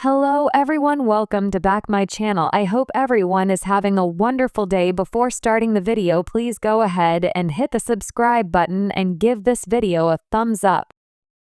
Hello everyone, welcome to back my channel. I hope everyone is having a wonderful day. Before starting the video, please go ahead and hit the subscribe button and give this video a thumbs up.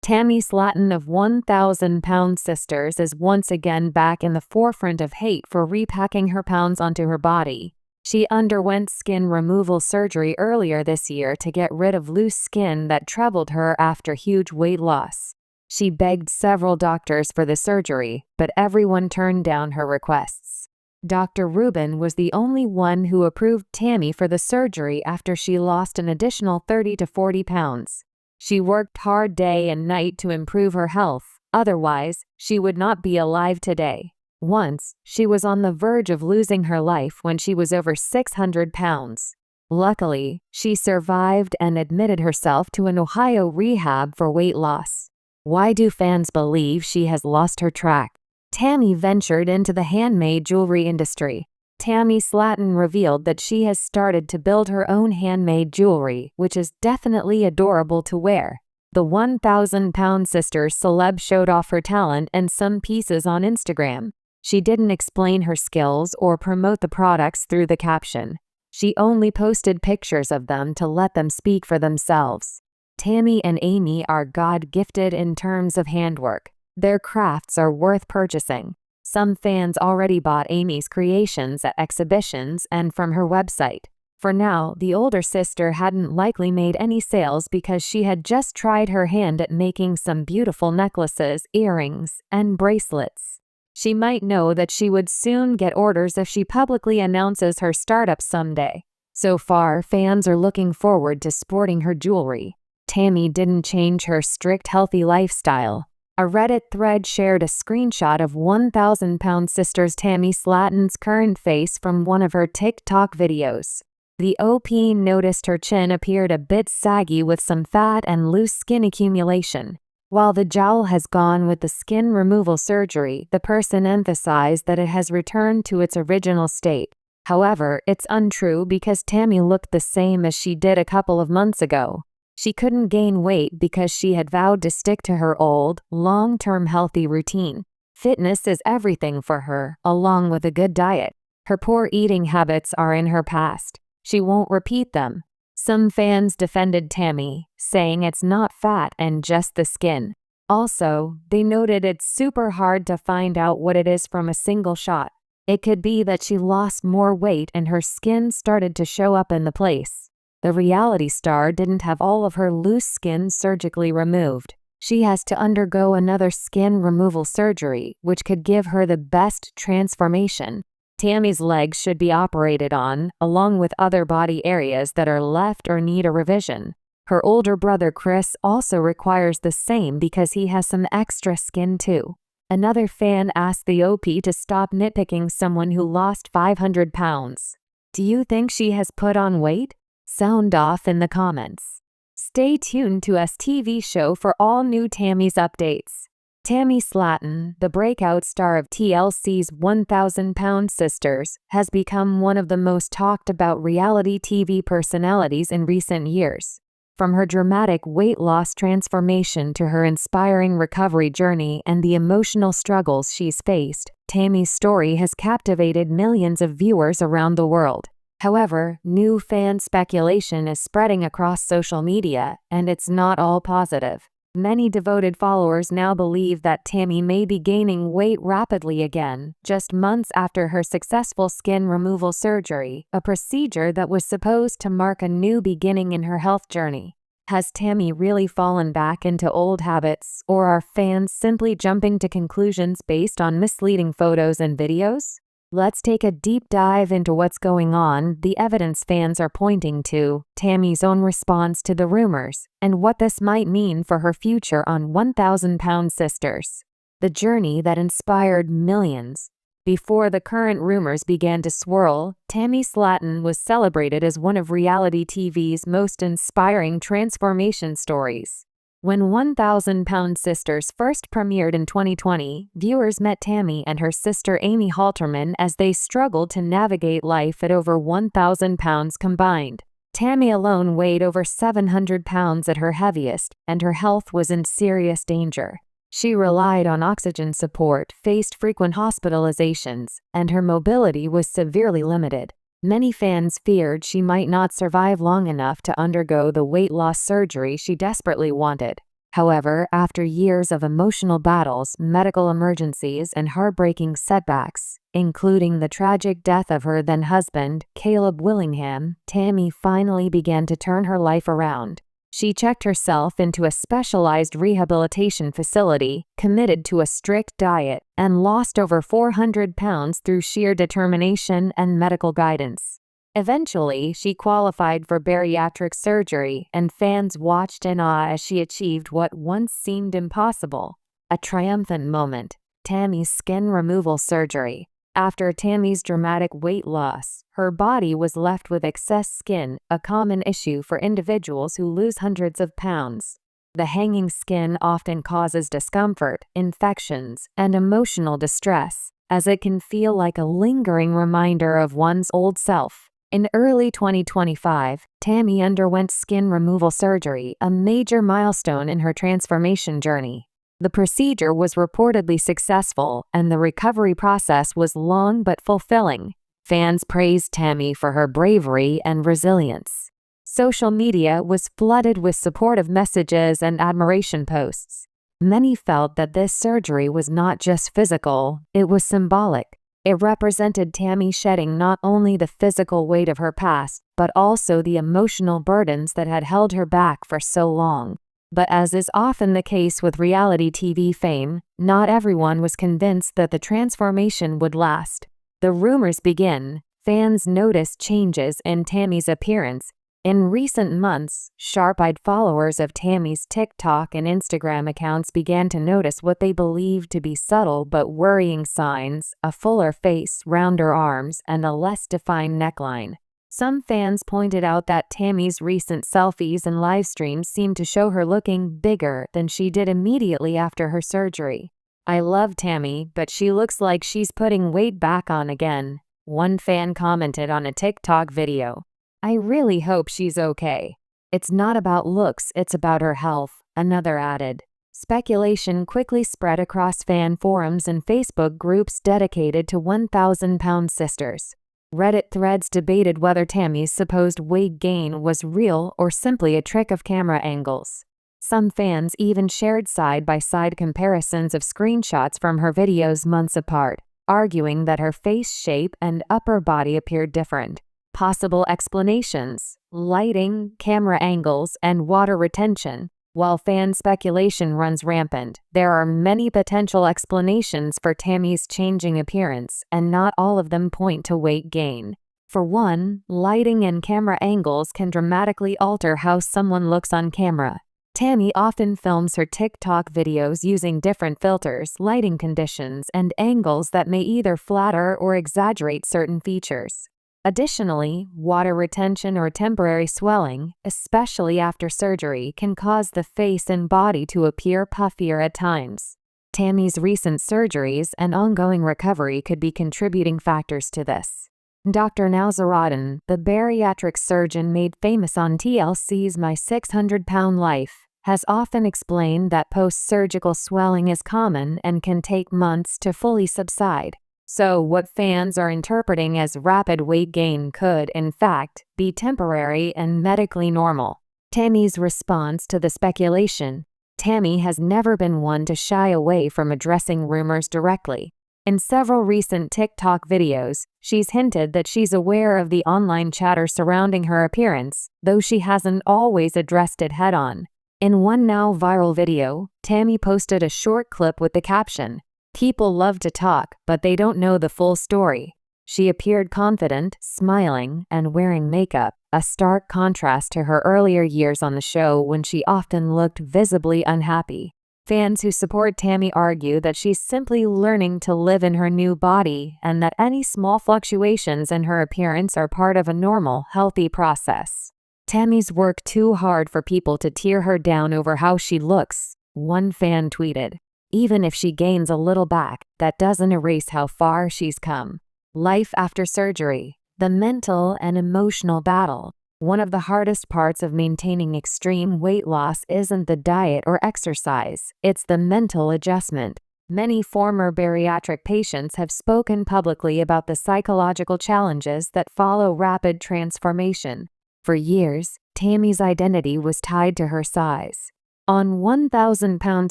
Tammy Slaton of 1,000 Pound Sisters is once again back in the forefront of hate for repacking her pounds onto her body. She underwent skin removal surgery earlier this year to get rid of loose skin that troubled her after huge weight loss. She begged several doctors for the surgery, but everyone turned down her requests. Dr. Rubin was the only one who approved Tammy for the surgery after she lost an additional 30 to 40 pounds. She worked hard day and night to improve her health, otherwise, she would not be alive today. Once, she was on the verge of losing her life when she was over 600 pounds. Luckily, she survived and admitted herself to an Ohio rehab for weight loss. Why do fans believe she has lost her track? Tammy ventured into the handmade jewelry industry. Tammy Slaton revealed that she has started to build her own handmade jewelry, which is definitely adorable to wear. The 1,000 Pound Sisters celeb showed off her talent and some pieces on Instagram. She didn't explain her skills or promote the products through the caption. She only posted pictures of them to let them speak for themselves. Tammy and Amy are God-gifted in terms of handwork. Their crafts are worth purchasing. Some fans already bought Amy's creations at exhibitions and from her website. For now, the older sister hadn't likely made any sales because she had just tried her hand at making some beautiful necklaces, earrings, and bracelets. She might know that she would soon get orders if she publicly announces her startup someday. So far, fans are looking forward to sporting her jewelry. Tammy didn't change her strict healthy lifestyle. A Reddit thread shared a screenshot of 1,000 Pound Sisters Tammy Slaton's current face from one of her TikTok videos. The OP noticed her chin appeared a bit saggy with some fat and loose skin accumulation. While the jowl has gone with the skin removal surgery, the person emphasized that it has returned to its original state. However, it's untrue because Tammy looked the same as she did a couple of months ago. She couldn't gain weight because she had vowed to stick to her old, long-term healthy routine. Fitness is everything for her, along with a good diet. Her poor eating habits are in her past. She won't repeat them. Some fans defended Tammy, saying it's not fat and just the skin. Also, they noted it's super hard to find out what it is from a single shot. It could be that she lost more weight and her skin started to show up in the place. The reality star didn't have all of her loose skin surgically removed. She has to undergo another skin removal surgery, which could give her the best transformation. Tammy's legs should be operated on, along with other body areas that are left or need a revision. Her older brother Chris also requires the same because he has some extra skin too. Another fan asked the OP to stop nitpicking someone who lost 500 pounds. Do you think she has put on weight? Sound off in the comments. Stay tuned to us TV show for all new Tammy's updates. Tammy Slaton, the breakout star of TLC's 1,000 Pound Sisters, has become one of the most talked about reality TV personalities in recent years. From her dramatic weight loss transformation to her inspiring recovery journey and the emotional struggles she's faced, Tammy's story has captivated millions of viewers around the world. However, new fan speculation is spreading across social media, and it's not all positive. Many devoted followers now believe that Tammy may be gaining weight rapidly again, just months after her successful skin removal surgery, a procedure that was supposed to mark a new beginning in her health journey. Has Tammy really fallen back into old habits, or are fans simply jumping to conclusions based on misleading photos and videos? Let's take a deep dive into what's going on, the evidence fans are pointing to, Tammy's own response to the rumors, and what this might mean for her future on 1,000 Pound Sisters. The journey that inspired millions. Before the current rumors began to swirl, Tammy Slaton was celebrated as one of reality TV's most inspiring transformation stories. When 1,000 Pound Sisters first premiered in 2020, viewers met Tammy and her sister Amy Halterman as they struggled to navigate life at over 1,000 pounds combined. Tammy alone weighed over 700 pounds at her heaviest, and her health was in serious danger. She relied on oxygen support, faced frequent hospitalizations, and her mobility was severely limited. Many fans feared she might not survive long enough to undergo the weight loss surgery she desperately wanted. However, after years of emotional battles, medical emergencies, and heartbreaking setbacks, including the tragic death of her then-husband, Caleb Willingham, Tammy finally began to turn her life around. She checked herself into a specialized rehabilitation facility, committed to a strict diet, and lost over 400 pounds through sheer determination and medical guidance. Eventually, she qualified for bariatric surgery, and fans watched in awe as she achieved what once seemed impossible. A triumphant moment: Tammy's skin removal surgery. After Tammy's dramatic weight loss, her body was left with excess skin, a common issue for individuals who lose hundreds of pounds. The hanging skin often causes discomfort, infections, and emotional distress, as it can feel like a lingering reminder of one's old self. In early 2025, Tammy underwent skin removal surgery, a major milestone in her transformation journey. The procedure was reportedly successful, and the recovery process was long but fulfilling. Fans praised Tammy for her bravery and resilience. Social media was flooded with supportive messages and admiration posts. Many felt that this surgery was not just physical, it was symbolic. It represented Tammy shedding not only the physical weight of her past, but also the emotional burdens that had held her back for so long. But as is often the case with reality TV fame, not everyone was convinced that the transformation would last. The rumors begin. Fans noticed changes in Tammy's appearance. In recent months, sharp-eyed followers of Tammy's TikTok and Instagram accounts began to notice what they believed to be subtle but worrying signs: a fuller face, rounder arms, and a less defined neckline. Some fans pointed out that Tammy's recent selfies and live streams seemed to show her looking bigger than she did immediately after her surgery. "I love Tammy, but she looks like she's putting weight back on again," one fan commented on a TikTok video. "I really hope she's okay. It's not about looks, it's about her health," another added. Speculation quickly spread across fan forums and Facebook groups dedicated to 1,000-pound sisters. Reddit threads debated whether Tammy's supposed weight gain was real or simply a trick of camera angles. Some fans even shared side-by-side comparisons of screenshots from her videos months apart, arguing that her face shape and upper body appeared different. Possible explanations: lighting, camera angles, and water retention. While fan speculation runs rampant, there are many potential explanations for Tammy's changing appearance, and not all of them point to weight gain. For one, lighting and camera angles can dramatically alter how someone looks on camera. Tammy often films her TikTok videos using different filters, lighting conditions, and angles that may either flatter or exaggerate certain features. Additionally, water retention or temporary swelling, especially after surgery, can cause the face and body to appear puffier at times. Tammy's recent surgeries and ongoing recovery could be contributing factors to this. Dr. Slaton, the bariatric surgeon made famous on TLC's My 600-Pound Life, has often explained that post-surgical swelling is common and can take months to fully subside. So what fans are interpreting as rapid weight gain could, in fact, be temporary and medically normal. Tammy's response to the speculation: Tammy has never been one to shy away from addressing rumors directly. In several recent TikTok videos, she's hinted that she's aware of the online chatter surrounding her appearance, though she hasn't always addressed it head-on. In one now viral video, Tammy posted a short clip with the caption, "People love to talk, but they don't know the full story." She appeared confident, smiling, and wearing makeup, a stark contrast to her earlier years on the show when she often looked visibly unhappy. Fans who support Tammy argue that she's simply learning to live in her new body and that any small fluctuations in her appearance are part of a normal, healthy process. "Tammy's worked too hard for people to tear her down over how she looks," one fan tweeted. "Even if she gains a little back, that doesn't erase how far she's come." Life after surgery: the mental and emotional battle. One of the hardest parts of maintaining extreme weight loss isn't the diet or exercise, it's the mental adjustment. Many former bariatric patients have spoken publicly about the psychological challenges that follow rapid transformation. For years, Tammy's identity was tied to her size. On 1,000-Pound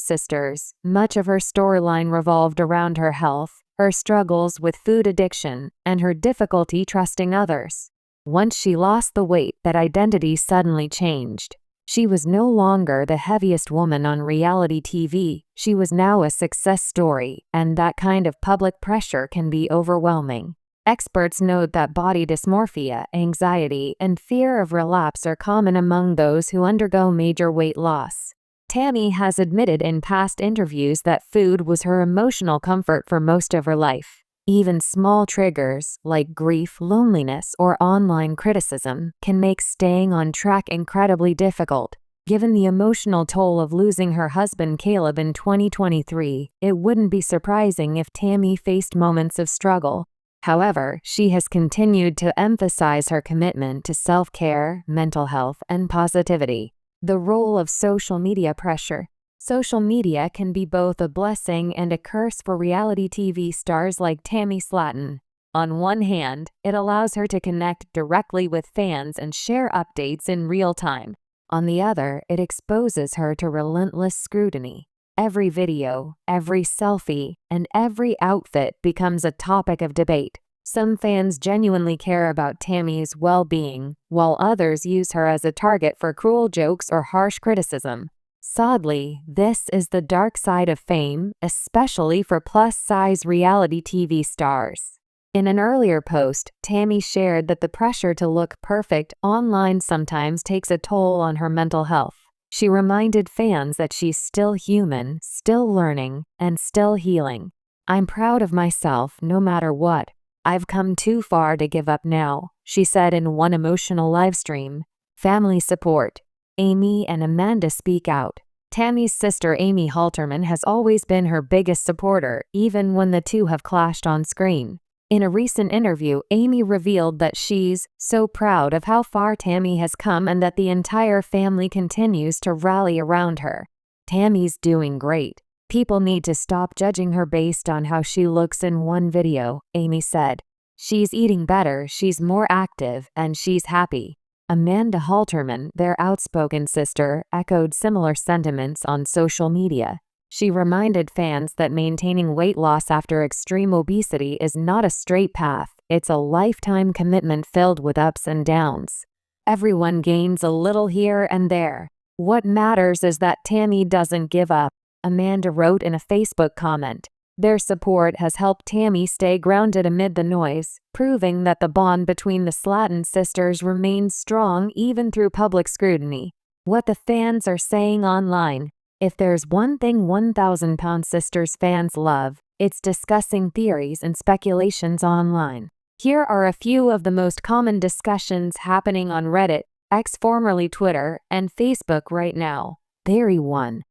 Sisters, much of her storyline revolved around her health, her struggles with food addiction, and her difficulty trusting others. Once she lost the weight, that identity suddenly changed. She was no longer the heaviest woman on reality TV, she was now a success story, and that kind of public pressure can be overwhelming. Experts note that body dysmorphia, anxiety, and fear of relapse are common among those who undergo major weight loss. Tammy has admitted in past interviews that food was her emotional comfort for most of her life. Even small triggers, like grief, loneliness, or online criticism, can make staying on track incredibly difficult. Given the emotional toll of losing her husband Caleb in 2023, it wouldn't be surprising if Tammy faced moments of struggle. However, she has continued to emphasize her commitment to self-care, mental health, and positivity. The role of social media pressure. Social media can be both a blessing and a curse for reality TV stars like Tammy Slaton. On one hand, it allows her to connect directly with fans and share updates in real time. On the other, it exposes her to relentless scrutiny. Every video, every selfie, and every outfit becomes a topic of debate. Some fans genuinely care about Tammy's well-being, while others use her as a target for cruel jokes or harsh criticism. Sadly, this is the dark side of fame, especially for plus-size reality TV stars. In an earlier post, Tammy shared that the pressure to look perfect online sometimes takes a toll on her mental health. She reminded fans that she's still human, still learning, and still healing. "I'm proud of myself no matter what. I've come too far to give up now," she said in one emotional livestream. Family support. Amy and Amanda speak out. Tammy's sister Amy Halterman has always been her biggest supporter, even when the two have clashed on screen. In a recent interview, Amy revealed that she's so proud of how far Tammy has come and that the entire family continues to rally around her. "Tammy's doing great. People need to stop judging her based on how she looks in one video," Amy said. "She's eating better, she's more active, and she's happy." Amanda Halterman, their outspoken sister, echoed similar sentiments on social media. She reminded fans that maintaining weight loss after extreme obesity is not a straight path, it's a lifetime commitment filled with ups and downs. "Everyone gains a little here and there. What matters is that Tammy doesn't give up," Amanda wrote in a Facebook comment. Their support has helped Tammy stay grounded amid the noise, proving that the bond between the Slaton sisters remains strong even through public scrutiny. What the fans are saying online. If there's one thing 1,000-Pound Sisters fans love, it's discussing theories and speculations online. Here are a few of the most common discussions happening on Reddit, X formerly Twitter, and Facebook right now. Theory 1.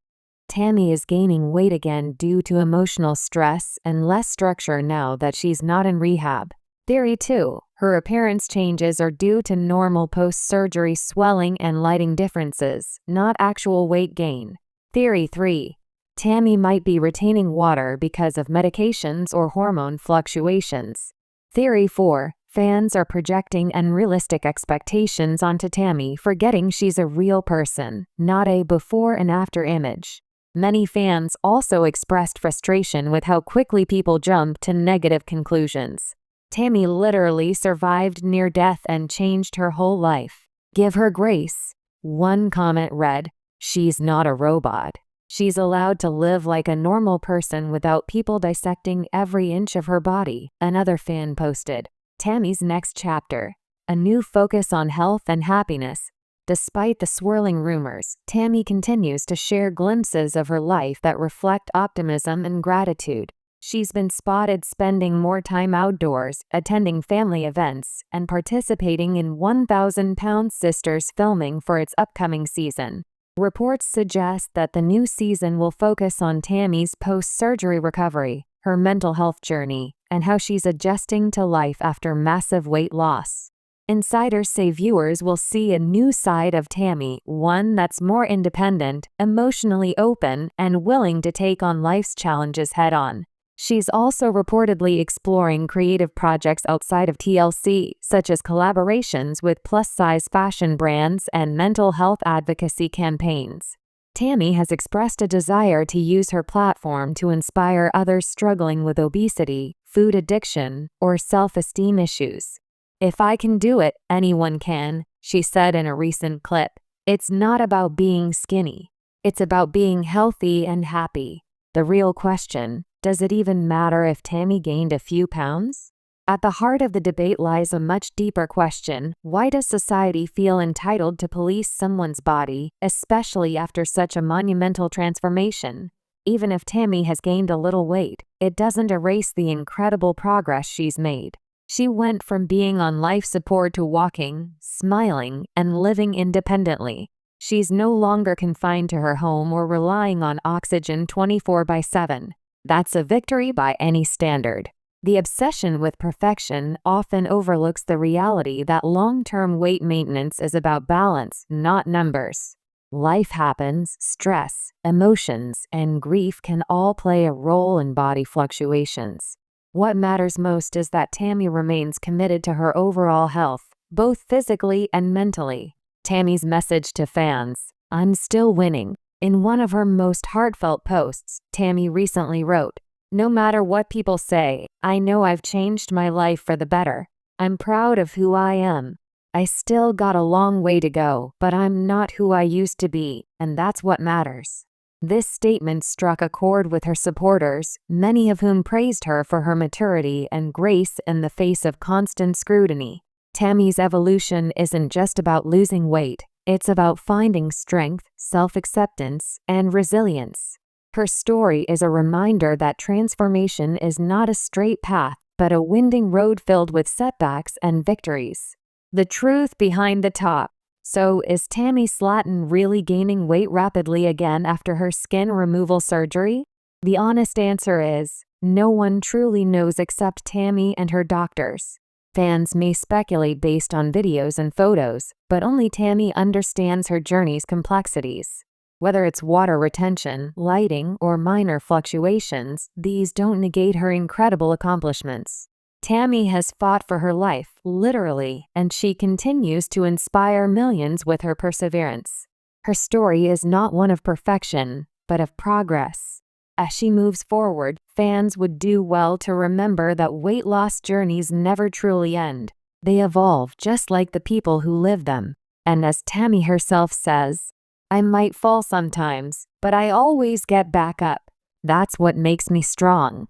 Tammy is gaining weight again due to emotional stress and less structure now that she's not in rehab. Theory 2. Her appearance changes are due to normal post-surgery swelling and lighting differences, not actual weight gain. Theory 3. Tammy might be retaining water because of medications or hormone fluctuations. Theory 4. Fans are projecting unrealistic expectations onto Tammy, forgetting she's a real person, not a before and after image. Many fans also expressed frustration with how quickly people jump to negative conclusions. Tammy literally survived near death and changed her whole life. Give her grace. One comment read, "She's not a robot. She's allowed to live like a normal person without people dissecting every inch of her body," another fan posted. Tammy's next chapter. A new focus on health and happiness. Despite the swirling rumors, Tammy continues to share glimpses of her life that reflect optimism and gratitude. She's been spotted spending more time outdoors, attending family events, and participating in 1,000-Pound Sisters filming for its upcoming season. Reports suggest that the new season will focus on Tammy's post-surgery recovery, her mental health journey, and how she's adjusting to life after massive weight loss. Insiders say viewers will see a new side of Tammy, one that's more independent, emotionally open, and willing to take on life's challenges head-on. She's also reportedly exploring creative projects outside of TLC, such as collaborations with plus-size fashion brands and mental health advocacy campaigns. Tammy has expressed a desire to use her platform to inspire others struggling with obesity, food addiction, or self-esteem issues. "If I can do it, anyone can," she said in a recent clip. "It's not about being skinny. It's about being healthy and happy." The real question: does it even matter if Tammy gained a few pounds? At the heart of the debate lies a much deeper question: why does society feel entitled to police someone's body, especially after such a monumental transformation? Even if Tammy has gained a little weight, it doesn't erase the incredible progress she's made. She went from being on life support to walking, smiling, and living independently. She's no longer confined to her home or relying on oxygen 24/7. That's a victory by any standard. The obsession with perfection often overlooks the reality that long-term weight maintenance is about balance, not numbers. Life happens, stress, emotions, and grief can all play a role in body fluctuations. What matters most is that Tammy remains committed to her overall health, both physically and mentally. Tammy's message to fans: "I'm still winning." In one of her most heartfelt posts, Tammy recently wrote, "No matter what people say, I know I've changed my life for the better. I'm proud of who I am. I still got a long way to go, but I'm not who I used to be, and that's what matters." This statement struck a chord with her supporters, many of whom praised her for her maturity and grace in the face of constant scrutiny. Tammy's evolution isn't just about losing weight. It's about finding strength, self-acceptance, and resilience. Her story is a reminder that transformation is not a straight path, but a winding road filled with setbacks and victories. The truth behind the top. So, is Tammy Slaton really gaining weight rapidly again after her skin removal surgery? The honest answer is, no one truly knows except Tammy and her doctors. Fans may speculate based on videos and photos, but only Tammy understands her journey's complexities. Whether it's water retention, lighting, or minor fluctuations, these don't negate her incredible accomplishments. Tammy has fought for her life, literally, and she continues to inspire millions with her perseverance. Her story is not one of perfection, but of progress. As she moves forward, fans would do well to remember that weight loss journeys never truly end. They evolve just like the people who live them. And as Tammy herself says, "I might fall sometimes, but I always get back up. That's what makes me strong."